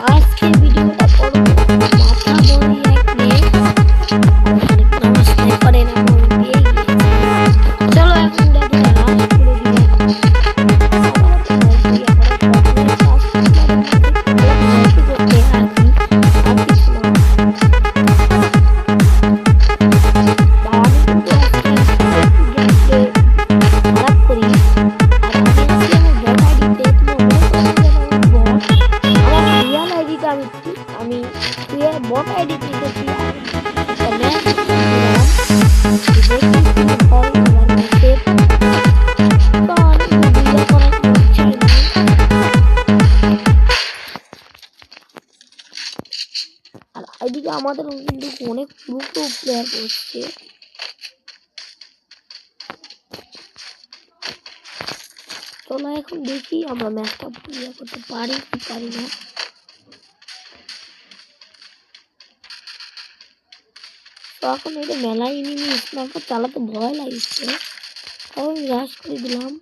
আজকে ভিডিওটা করব মাথা ভরি এক মেয়ে আমার স্নাইপারে না পেয়ে গিয়েছে। চলো এখন দেখো রাশ করে দিয়ে আমি বট আইডি দিতেছি আর এদিকে আমাদের কিন্তু অনেক প্রো প্লেয়ার করছে। চলো এখন দেখি আমরা ম্যাচটা ক্লিয়ার করতে পারি কি পারি না। এখন এটা মেলা এনিমি স্নাইপার চালাতে ভয় লাগছে, তাও আমি রাশ করে দিলাম।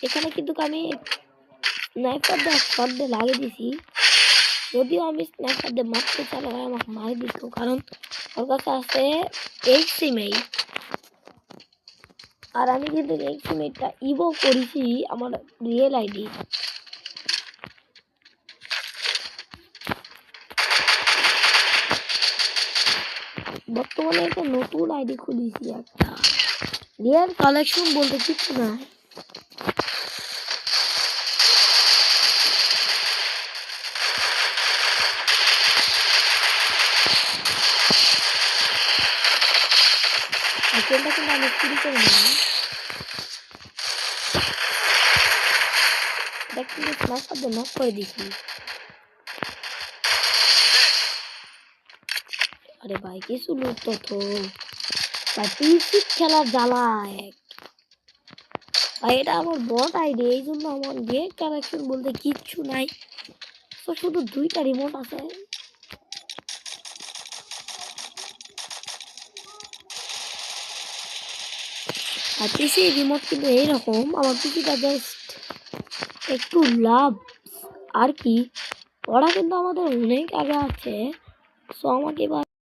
এখানে কিন্তু আমি স্নাইপার দিয়ে শট দিয়ে লাগিয়ে দিছি, যদিও আমি স্নাইপার দিয়ে মারতে চালাই আমাকে মারি দিত, কারণ ওর কাছে আছে এইচএমআই আর আমি কিন্তু এইচএমআইটা ইভো করেছি আমার রিয়েল আইডি। বর্তমানে একটা নতুন আইডি খুলেছি, একটা রিয়েল কালেকশন বলতে কিছু না। কিন্তু আমি চুরি করে নিলাম, দেখতে স্নাইপার দিয়ে নক করে দিছি। আরে ভাই কিছু লুট তো ভাই পিসি খেলার জ্বালা এক ভাই, এটা আমার বট আইডি, এই জন্য আমার গেট কালেকশন বলতে কিচ্ছু নাই, তো শুধু দুইটা রিমোট আছে। আর পিসি রিমোট কিন্তু এইরকম, আমার পিসিটা জাস্ট একটু লাভ আর কি, ওরা কিন্তু আমাদের অনেক আগে আছে, সো আমাকে